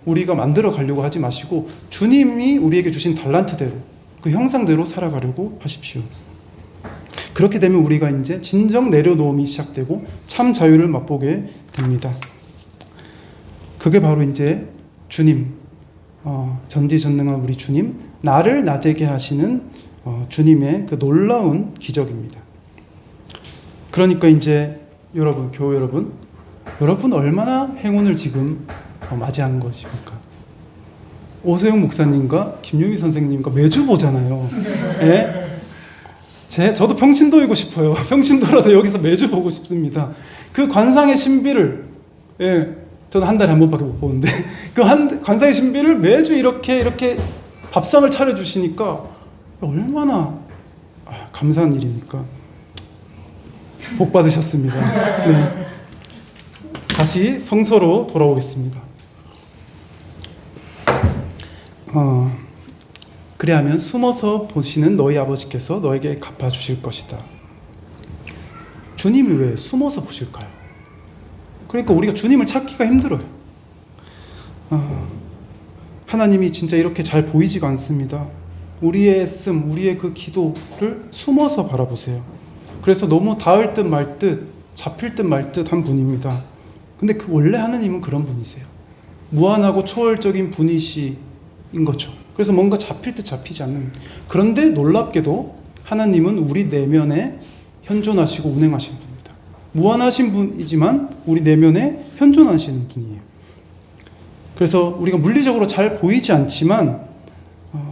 우리가 만들어 가려고 하지 마시고 주님이 우리에게 주신 달란트대로 그 형상대로 살아가려고 하십시오. 그렇게 되면 우리가 이제 진정 내려놓음이 시작되고 참 자유를 맛보게 됩니다. 그게 바로 이제 주님, 전지전능한 우리 주님, 나를 나되게 하시는 주님의 그 놀라운 기적입니다. 그러니까 이제 여러분, 교우 여러분 얼마나 행운을 지금 맞이한 것입니까? 오세영 목사님과 김유희 선생님과 매주 보잖아요. 예? 저도 평신도이고 싶어요. 평신도라서 여기서 매주 보고 싶습니다. 그 관상의 신비를 저는 한 달에 한 번밖에 못 보는데 그 관상의 신비를 매주 이렇게 밥상을 차려주시니까 얼마나 감사한 일입니까? 복 받으셨습니다. 네. 다시 성서로 돌아오겠습니다. 그리하면 숨어서 보시는 너희 아버지께서 너에게 갚아주실 것이다. 주님이 왜 숨어서 보실까요? 그러니까 우리가 주님을 찾기가 힘들어요. 하나님이 진짜 이렇게 잘 보이지가 않습니다. 우리의 애씀, 우리의 그 기도를 숨어서 바라보세요. 그래서 너무 닿을 듯 말 듯, 잡힐 듯 말 듯 한 분입니다. 근데 원래 하나님은 그런 분이세요. 무한하고 초월적인 분이신 거죠. 그래서 뭔가 잡힐 듯 잡히지 않는. 그런데 놀랍게도 하나님은 우리 내면에 현존하시고 운행하시는 분입니다. 무한하신 분이지만 우리 내면에 현존하시는 분이에요. 그래서 우리가 물리적으로 잘 보이지 않지만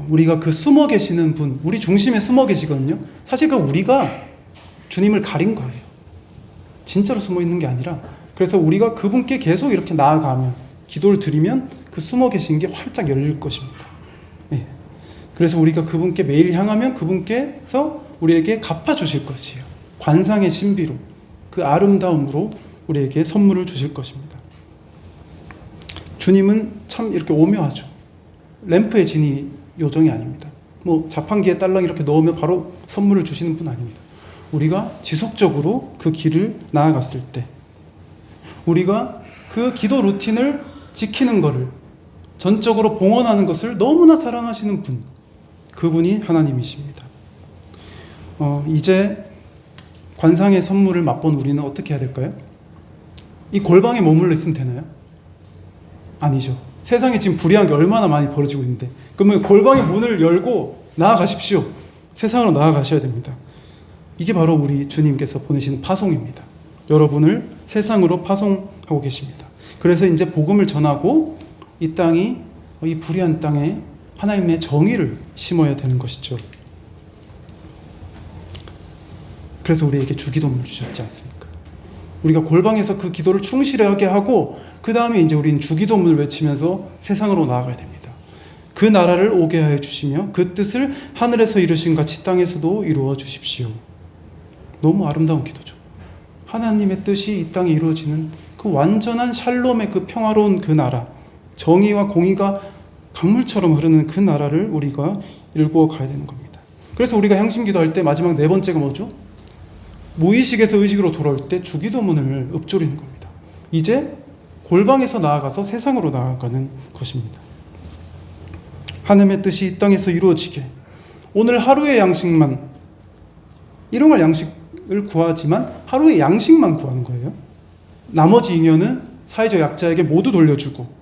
우리가 그 숨어 계시는 분, 우리 중심에 숨어 계시거든요. 사실 그 우리가 주님을 가린 거예요. 진짜로 숨어 있는 게 아니라. 그래서 우리가 그분께 계속 이렇게 나아가면, 기도를 드리면 그 숨어 계신 게 활짝 열릴 것입니다. 그래서 우리가 그분께 매일 향하면 그분께서 우리에게 갚아주실 것이에요. 관상의 신비로, 그 아름다움으로 우리에게 선물을 주실 것입니다. 주님은 참 이렇게 오묘하죠. 램프의 진이 요정이 아닙니다. 뭐 자판기에 딸랑 이렇게 넣으면 바로 선물을 주시는 분 아닙니다. 우리가 지속적으로 그 길을 나아갔을 때, 우리가 그 기도 루틴을 지키는 것을, 전적으로 봉헌하는 것을 너무나 사랑하시는 분, 그분이 하나님이십니다. 이제 관상의 선물을 맛본 우리는 어떻게 해야 될까요? 이 골방에 머물러 있으면 되나요? 아니죠. 세상에 지금 불의한 게 얼마나 많이 벌어지고 있는데, 그러면 골방의 문을 열고 나아가십시오. 세상으로 나아가셔야 됩니다. 이게 바로 우리 주님께서 보내시는 파송입니다. 여러분을 세상으로 파송하고 계십니다. 그래서 이제 복음을 전하고 이 땅이, 이 불의한 땅에 하나님의 정의를 심어야 되는 것이죠. 그래서 우리에게 주기도문을 주셨지 않습니까? 우리가 골방에서 그 기도를 충실하게 하고 그 다음에 이제 우리는 주기도문을 외치면서 세상으로 나아가야 됩니다. 그 나라를 오게 하여 주시며 그 뜻을 하늘에서 이루신 같이 땅에서도 이루어 주십시오. 너무 아름다운 기도죠. 하나님의 뜻이 이 땅에 이루어지는 그 완전한 샬롬의 그 평화로운 그 나라, 정의와 공의가 강물처럼 흐르는 그 나라를 우리가 일구어 가야 되는 겁니다. 그래서 우리가 향신 기도할 때 마지막 네 번째가 뭐죠? 무의식에서 의식으로 돌아올 때 주기도문을 읊조리는 겁니다. 이제 골방에서 나아가서 세상으로 나아가는 것입니다. 하나님의 뜻이 이 땅에서 이루어지게 오늘 하루의 양식만, 일용할 양식을 구하지만 하루의 양식만 구하는 거예요. 나머지 잉여는 사회적 약자에게 모두 돌려주고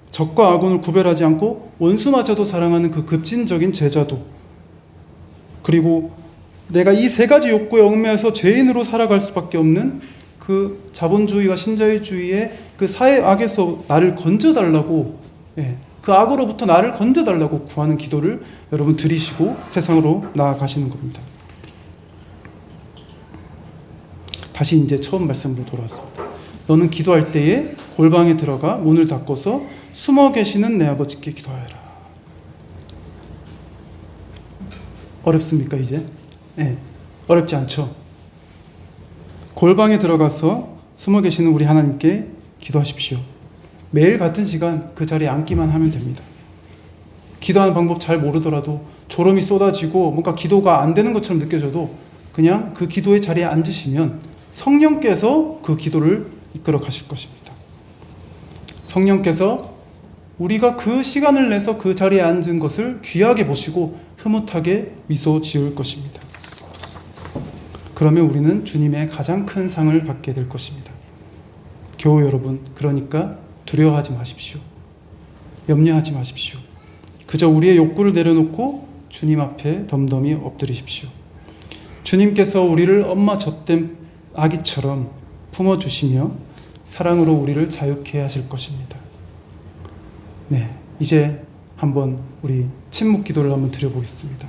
적과 악원을 구별하지 않고 원수마저도 사랑하는 그 급진적인 제자도, 그리고 내가 이 세 가지 욕구에 얽매여서 죄인으로 살아갈 수밖에 없는 그 자본주의와 신자유주의의 그 사회 악에서 나를 건져달라고, 그 악으로부터 나를 건져달라고 구하는 기도를 여러분 드리시고 세상으로 나아가시는 겁니다. 다시 이제 처음 말씀으로 돌아왔습니다. 너는 기도할 때에 골방에 들어가 문을 닫고서 숨어 계시는 내 아버지께 기도하여라. 어렵습니까 이제? 네, 어렵지 않죠. 골방에 들어가서 숨어 계시는 우리 하나님께 기도하십시오. 매일 같은 시간 그 자리에 앉기만 하면 됩니다. 기도하는 방법 잘 모르더라도 졸음이 쏟아지고 뭔가 기도가 안 되는 것처럼 느껴져도 그냥 그 기도의 자리에 앉으시면 성령께서 그 기도를 이끌어 가실 것입니다. 성령께서 우리가 그 시간을 내서 그 자리에 앉은 것을 귀하게 보시고 흐뭇하게 미소 지을 것입니다. 그러면 우리는 주님의 가장 큰 상을 받게 될 것입니다. 교우 여러분, 그러니까 두려워하지 마십시오. 염려하지 마십시오. 그저 우리의 욕구를 내려놓고 주님 앞에 덤덤히 엎드리십시오. 주님께서 우리를 엄마 젖된 아기처럼 품어주시며 사랑으로 우리를 자유케 하실 것입니다. 네, 이제 한번 우리 침묵 기도를 한번 드려보겠습니다.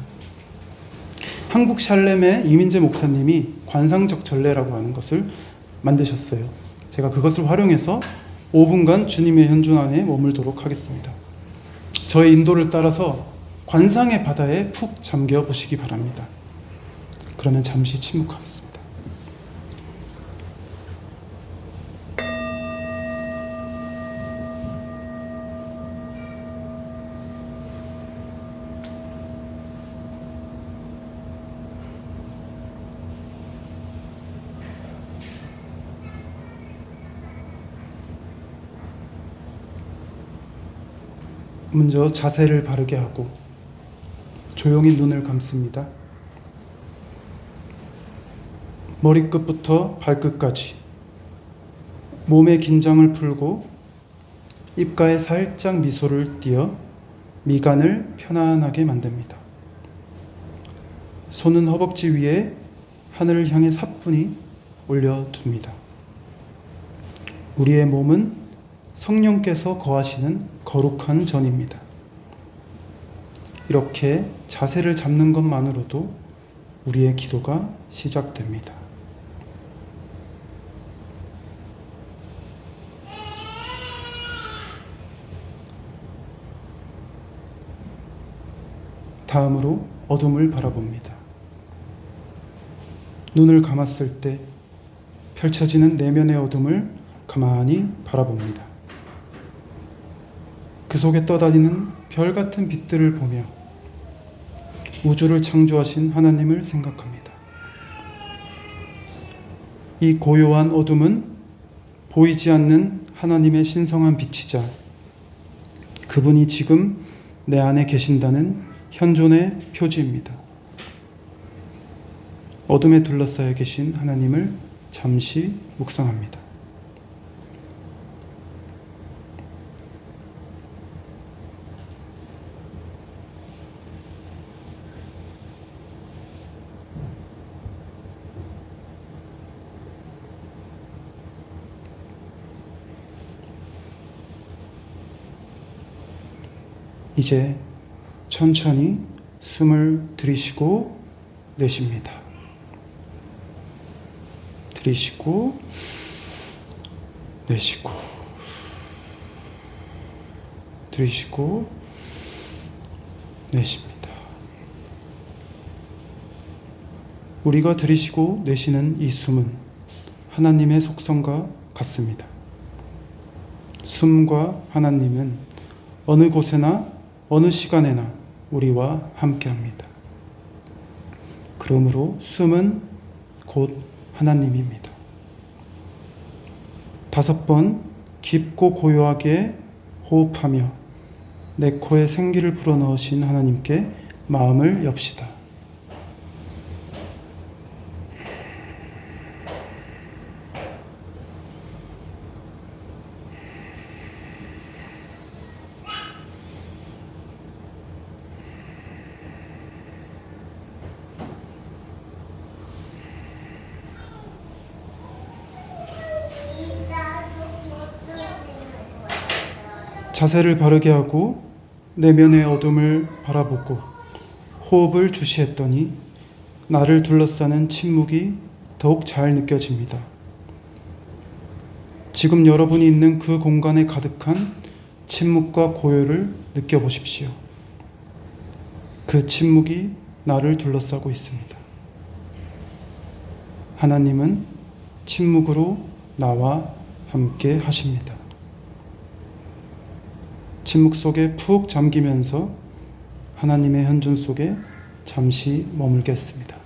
한국 샬렘의 이민재 목사님이 관상적 전례라고 하는 것을 만드셨어요. 제가 그것을 활용해서 5분간 주님의 현존 안에 머물도록 하겠습니다. 저의 인도를 따라서 관상의 바다에 푹 잠겨 보시기 바랍니다. 그러면 잠시 침묵하겠습니다. 먼저 자세를 바르게 하고 조용히 눈을 감습니다. 머리끝부터 발끝까지 몸의 긴장을 풀고 입가에 살짝 미소를 띄어 미간을 편안하게 만듭니다. 손은 허벅지 위에 하늘을 향해 사뿐히 올려둡니다. 우리의 몸은 성령께서 거하시는 거룩한 전입니다. 이렇게 자세를 잡는 것만으로도 우리의 기도가 시작됩니다. 다음으로 어둠을 바라봅니다. 눈을 감았을 때 펼쳐지는 내면의 어둠을 가만히 바라봅니다. 그 속에 떠다니는 별 같은 빛들을 보며 우주를 창조하신 하나님을 생각합니다. 이 고요한 어둠은 보이지 않는 하나님의 신성한 빛이자 그분이 지금 내 안에 계신다는 현존의 표지입니다. 어둠에 둘러싸여 계신 하나님을 잠시 묵상합니다. 이제 천천히 숨을 들이쉬고 내쉽니다. 들이쉬고 내쉬고 들이쉬고 내쉽니다. 우리가 들이쉬고 내쉬는 이 숨은 하나님의 속성과 같습니다. 숨과 하나님은 어느 곳에나 어느 시간에나 우리와 함께합니다. 그러므로 숨은 곧 하나님입니다. 5번 깊고 고요하게 호흡하며 내 코에 생기를 불어넣으신 하나님께 마음을 엽시다. 자세를 바르게 하고 내면의 어둠을 바라보고 호흡을 주시했더니 나를 둘러싸는 침묵이 더욱 잘 느껴집니다. 지금 여러분이 있는 그 공간에 가득한 침묵과 고요를 느껴보십시오. 그 침묵이 나를 둘러싸고 있습니다. 하나님은 침묵으로 나와 함께 하십니다. 침묵 속에 푹 잠기면서 하나님의 현존 속에 잠시 머물겠습니다.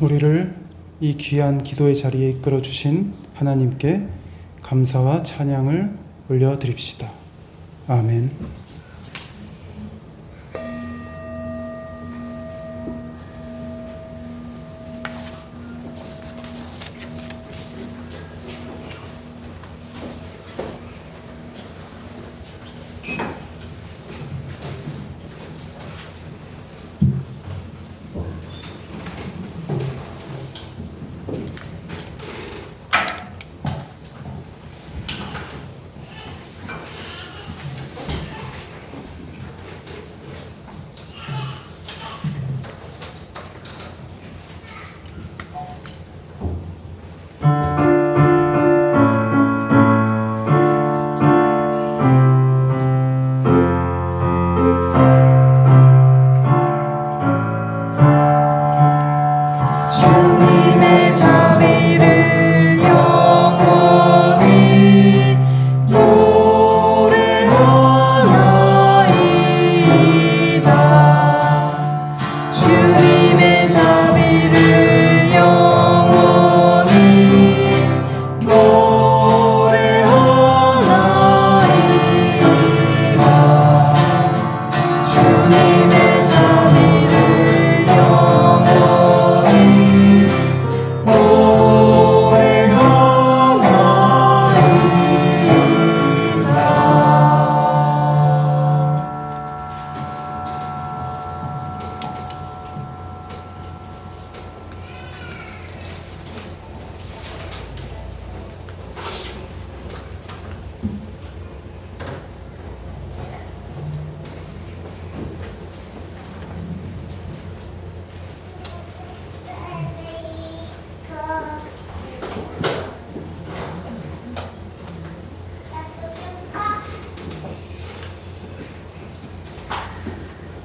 우리를 이 귀한 기도의 자리에 이끌어 주신 하나님께 감사와 찬양을 올려드립시다. 아멘.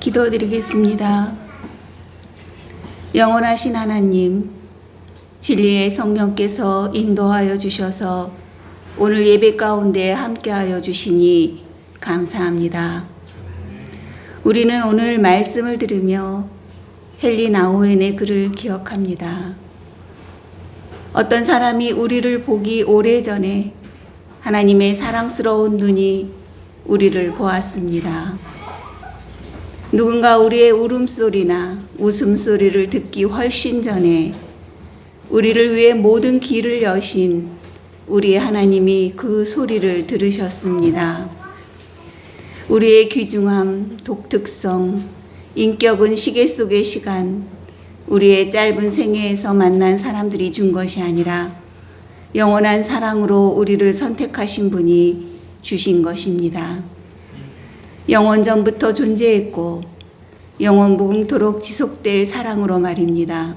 기도드리겠습니다. 영원하신 하나님, 진리의 성령께서 인도하여 주셔서 오늘 예배 가운데 함께하여 주시니 감사합니다. 우리는 오늘 말씀을 들으며 헨리 나우엔의 글을 기억합니다. 어떤 사람이 우리를 보기 오래전에 하나님의 사랑스러운 눈이 우리를 보았습니다. 누군가 우리의 울음소리나 웃음소리를 듣기 훨씬 전에 우리를 위해 모든 길을 여신 우리의 하나님이 그 소리를 들으셨습니다. 우리의 귀중함, 독특성, 인격은 시계 속의 시간, 우리의 짧은 생애에서 만난 사람들이 준 것이 아니라 영원한 사랑으로 우리를 선택하신 분이 주신 것입니다. 영원 전부터 존재했고 영원 무궁토록 지속될 사랑으로 말입니다.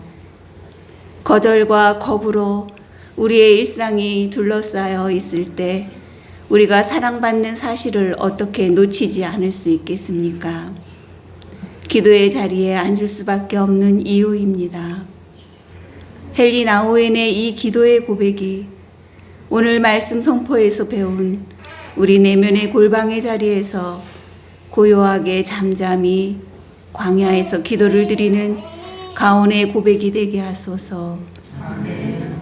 거절과 거부로 우리의 일상이 둘러싸여 있을 때 우리가 사랑받는 사실을 어떻게 놓치지 않을 수 있겠습니까? 기도의 자리에 앉을 수밖에 없는 이유입니다. 헨리 나우엔의 이 기도의 고백이 오늘 말씀 선포에서 배운 우리 내면의 골방의 자리에서 고요하게 잠잠히 광야에서 기도를 드리는 가온의 고백이 되게 하소서.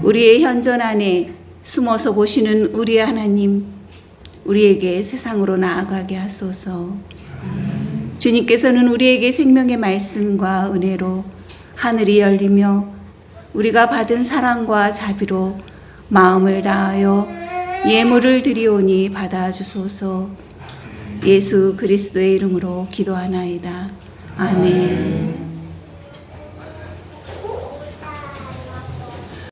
우리의 현존 안에 숨어서 보시는 우리의 하나님, 우리에게 세상으로 나아가게 하소서. 주님께서는 우리에게 생명의 말씀과 은혜로 하늘이 열리며 우리가 받은 사랑과 자비로 마음을 다하여 예물을 드리오니 받아주소서. 예수 그리스도의 이름으로 기도하나이다. 아멘.